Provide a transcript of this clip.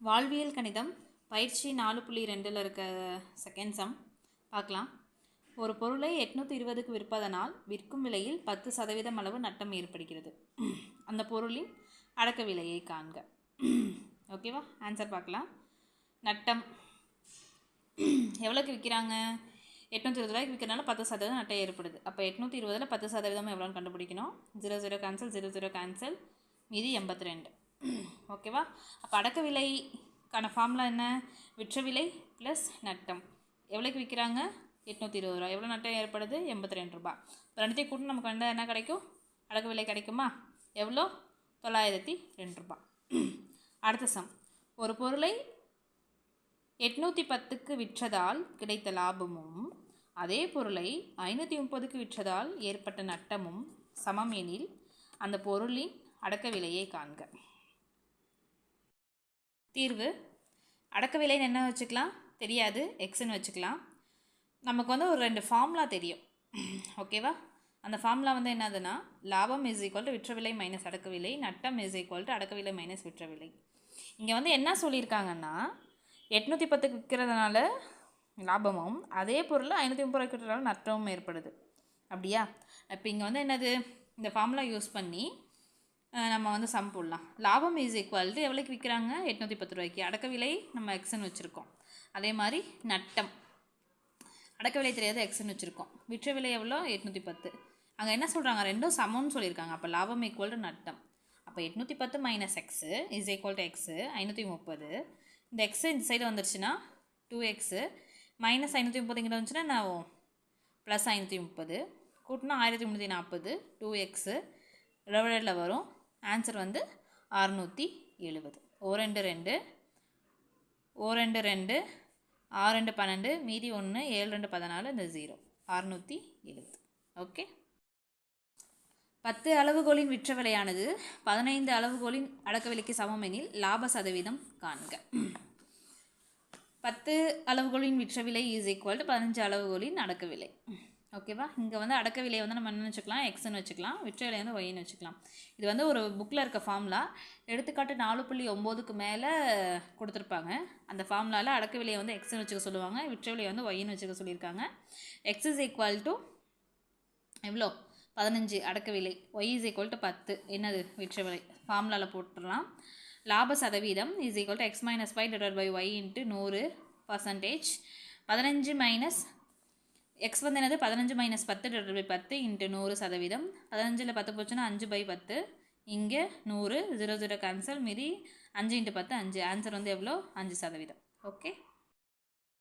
வாழ்வியல் கணிதம் பயிற்சி 4.2 இருக்க செகண்ட் சம் பார்க்கலாம். ஒரு பொருளை 820க்கு விற்பதனால் விற்கும் விலையில் 10% அளவு நட்டம் ஏற்படுகிறது. அந்த பொருளின் அடக்க விலையை காண்க. ஓகேவா? ஆன்சர் பார்க்கலாம். நட்டம் எவ்வளோக்கு விற்கிறாங்க? 820 ரூபாய்க்கு விற்கிறனால 10% நட்டம் ஏற்படுது. அப்போ 820ல் 10% எவ்வளோன்னு கண்டுபிடிக்கணும். 00 கேன்சல், 00 கேன்சல், மீதி 82. ஓகேவா? அப்போ அடக்க விலைக்கான ஃபார்முலா என்ன? விற்ற விலை ப்ளஸ் நட்டம். எவ்வளோக்கு விற்கிறாங்க? 820 ரூபா. எவ்வளோ நட்டம் ஏற்படுது? 82 ரூபா. இப்போ ரெண்டுத்தையும் கூட்டு நமக்கு வந்து என்ன கிடைக்கும்? அடக்க விலை கிடைக்குமா? எவ்வளோ? 902 ரூபா. அடுத்த சம். ஒரு பொருளை 810க்கு விற்றதால் கிடைத்த லாபமும் அதே பொருளை 530க்கு விற்றதால் ஏற்பட்ட நட்டமும் சமம் எனில் அந்த பொருளின் அடக்க விலையை காண்க. தீர்வு. அடக்க விலைன்னு என்ன வச்சுக்கலாம்? தெரியாது, எக்ஸ்ன்னு வச்சுக்கலாம். நமக்கு வந்து ஒரு 2 ஃபார்முலா தெரியும். ஓகேவா? அந்த ஃபார்முலா வந்து என்னதுன்னா, லாபம் இஸ் ஈக்குவல் டு விற்ற விலை மைனஸ் அடக்க விலை, நட்டம் இஸ் ஈக்குவல் டு அடக்க விலை மைனஸ் விற்ற விலை. இங்கே வந்து என்ன சொல்லியிருக்காங்கன்னா, 810க்கு விற்கிறதுனால லாபமும் அதே பொருள் 530 ரூபாய்க்கு விற்கிறதுனால நட்டமும் ஏற்படுது. அப்படியா? இப்போ இங்கே வந்து என்னது? இந்த ஃபார்முலா யூஸ் பண்ணி நம்ம வந்து சம் போடலாம். லாபம் இஸ் ஈக்குவல் டு எவ்வளோக்கு விற்கிறாங்க? 810 ரூபாய்க்கு. அடக்க விலை நம்ம எக்ஸ்ன்னு வச்சுருக்கோம். அதே மாதிரி நட்டம் அடக்க விலை தெரியாது, எக்ஸ்ன்னு வச்சுருக்கோம். விற்ற விலை எவ்வளோ? 810. அங்கே என்ன சொல்கிறாங்க? ரெண்டும் சமம்னு சொல்லியிருக்காங்க. அப்போ லாபம் ஈக்குவல் டு நட்டம். அப்போ 810 minus x is equal to x 530. இந்த எக்ஸு இந்த சைடு வந்துருச்சுன்னா 2x மைனஸ் 530 இங்கே வந்துச்சுன்னா நான் ப்ளஸ் 530 கூட்டினா 1340 2x டிவைடடில் வரும். ஆன்சர் வந்து 670. ஓ 2 2 2 6 2 12 மீதி 1 7 2 14 இந்த 0 670. ஓகே. 10 அளவுகோலின் விற்ற விலையானது 15 அளவுகோலின் அடக்க விலைக்கு சமம் எனில் லாப சதவீதம் காண்க. 10 அளவுகோலின் விற்ற விலை இஸ் ஈக்குவல் டு 15 அளவுகோலின் அடக்க விலை. ஓகேவா? இங்கே வந்து அடக்க விலையை வந்து நம்ம என்ன வச்சுக்கலாம்? எக்ஸ்ன்னு வச்சுக்கலாம். விற்ற விலையை வந்து ஒய்ன்னு வச்சுக்கலாம். இது வந்து ஒரு புக்கில் இருக்க ஃபார்முலா. எடுத்துக்காட்டு 4.9க்கு மேலே கொடுத்துருப்பாங்க. அந்த ஃபார்முலாவில் அடக்க விலையை வந்து எக்ஸ்ன்னு வச்சுக்க சொல்லுவாங்க, விற்ற விலையை வந்து ஒய்ன்னு வச்சுக்க சொல்லியிருக்காங்க. எக்ஸ் இஸ் ஈக்குவல் டு எவ்வளோ? 15 அடக்க விலை, ஒய் இஸ் ஈக்குவல் டு 10 என்னது? விற்ற விலை. ஃபார்முலாவில் போட்டுடலாம். லாப சதவீதம் is equal to x minus 5 divide by y into 100%. 15 minus x வந்து என்னது? 15 மைனஸ் 10 டிவைட் பை 10 இன்ட்டு 100%. 15ல் 10 போச்சுன்னா 5/10. இங்கே 100 00 கேன்சல், மீதி 5 × 10 5. ஆன்சர் வந்து எவ்வளோ? 5%. ஓகே.